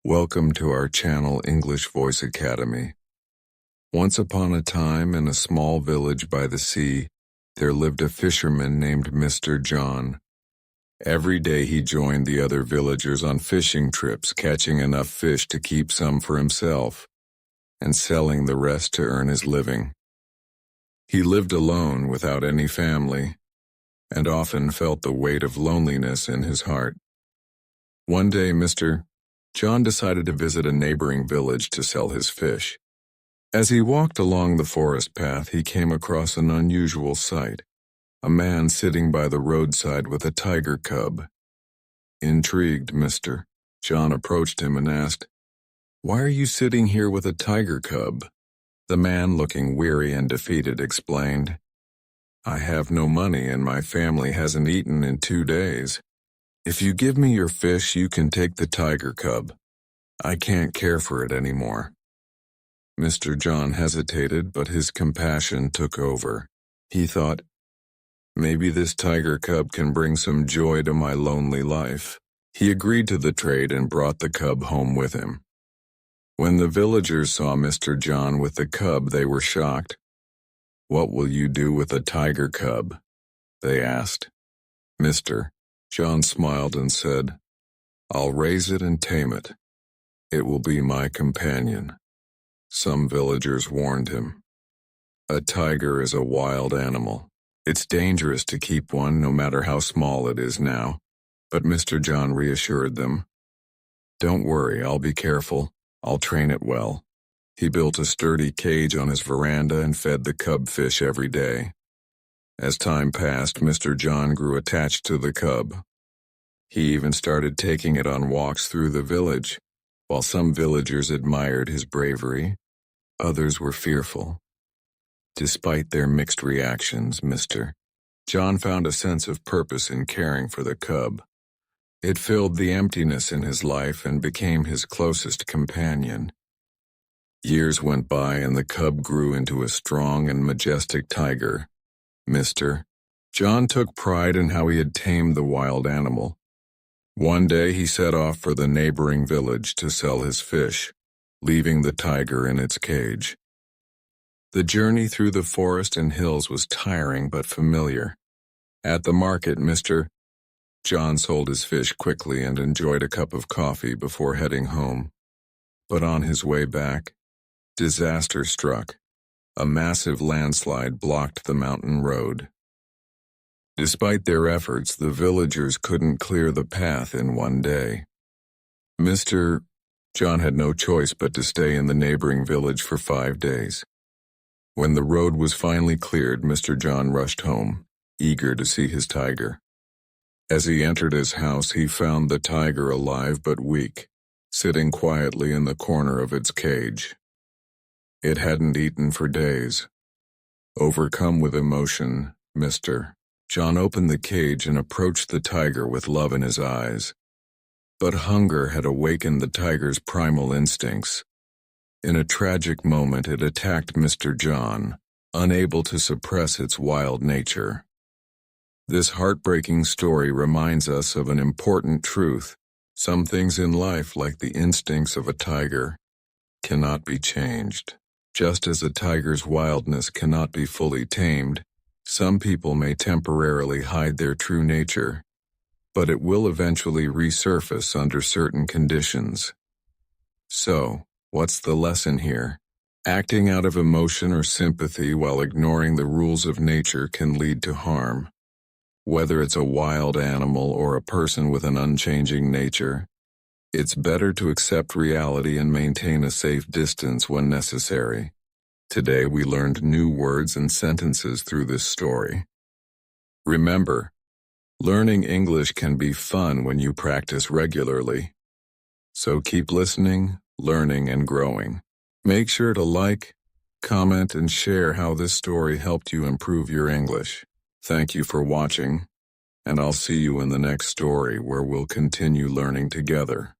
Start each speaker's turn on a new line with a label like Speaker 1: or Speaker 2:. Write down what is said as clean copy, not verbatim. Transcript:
Speaker 1: Welcome to our channel English Voice Academy. Once upon a time, in a small village by the sea, there lived a fisherman named Mr. John. Every day he joined the other villagers on fishing trips, catching enough fish to keep some for himself, and selling the rest to earn his living. He lived alone without any family, and often felt the weight of loneliness in his heart. One day Mr. John decided to visit a neighboring village to sell his fish. As he walked along the forest path, he came across an unusual sight: a man sitting by the roadside with a tiger cub. Intrigued, Mr. John approached him and asked, "Why are you sitting here with a tiger cub?" The man, looking weary and defeated, explained, "I have no money and my family hasn't eaten in 2 days. If you give me your fish, you can take the tiger cub. I can't care for it anymore." Mr. John hesitated, but his compassion took over. He thought, maybe this tiger cub can bring some joy to my lonely life. He agreed to the trade and brought the cub home with him. When the villagers saw Mr. John with the cub, they were shocked. "What will you do with a tiger cub?" they asked. Mr. John smiled and said, "I'll raise it and tame it. It will be my companion." Some villagers warned him. A tiger is a wild animal. It's dangerous to keep one, no matter how small it is now. But Mr. John reassured them. "Don't worry, I'll be careful. I'll train it well." He built a sturdy cage on his veranda and fed the cub fish every day. As time passed, Mr. John grew attached to the cub. He even started taking it on walks through the village. While some villagers admired his bravery, others were fearful. Despite their mixed reactions, Mr. John found a sense of purpose in caring for the cub. It filled the emptiness in his life and became his closest companion. Years went by and the cub grew into a strong and majestic tiger. Mr. John took pride in how he had tamed the wild animal. One day he set off for the neighboring village to sell his fish, leaving the tiger in its cage. The journey through the forest and hills was tiring but familiar. At the market, Mr. John sold his fish quickly and enjoyed a cup of coffee before heading home. But on his way back, disaster struck. A massive landslide blocked the mountain road. Despite their efforts, the villagers couldn't clear the path in one day. Mr. John had no choice but to stay in the neighboring village for 5 days. When the road was finally cleared, Mr. John rushed home, eager to see his tiger. As he entered his house, he found the tiger alive but weak, sitting quietly in the corner of its cage. It hadn't eaten for days. Overcome with emotion, Mr. John opened the cage and approached the tiger with love in his eyes. But hunger had awakened the tiger's primal instincts. In a tragic moment, it attacked Mr. John, unable to suppress its wild nature. This heartbreaking story reminds us of an important truth. Some things in life, like the instincts of a tiger, cannot be changed. Just as a tiger's wildness cannot be fully tamed, some people may temporarily hide their true nature, but it will eventually resurface under certain conditions. So, what's the lesson here? Acting out of emotion or sympathy while ignoring the rules of nature can lead to harm. Whether it's a wild animal or a person with an unchanging nature, it's better to accept reality and maintain a safe distance when necessary. Today we learned new words and sentences through this story. Remember, learning English can be fun when you practice regularly. So keep listening, learning, and growing. Make sure to like, comment, and share how this story helped you improve your English. Thank you for watching, and I'll see you in the next story where we'll continue learning together.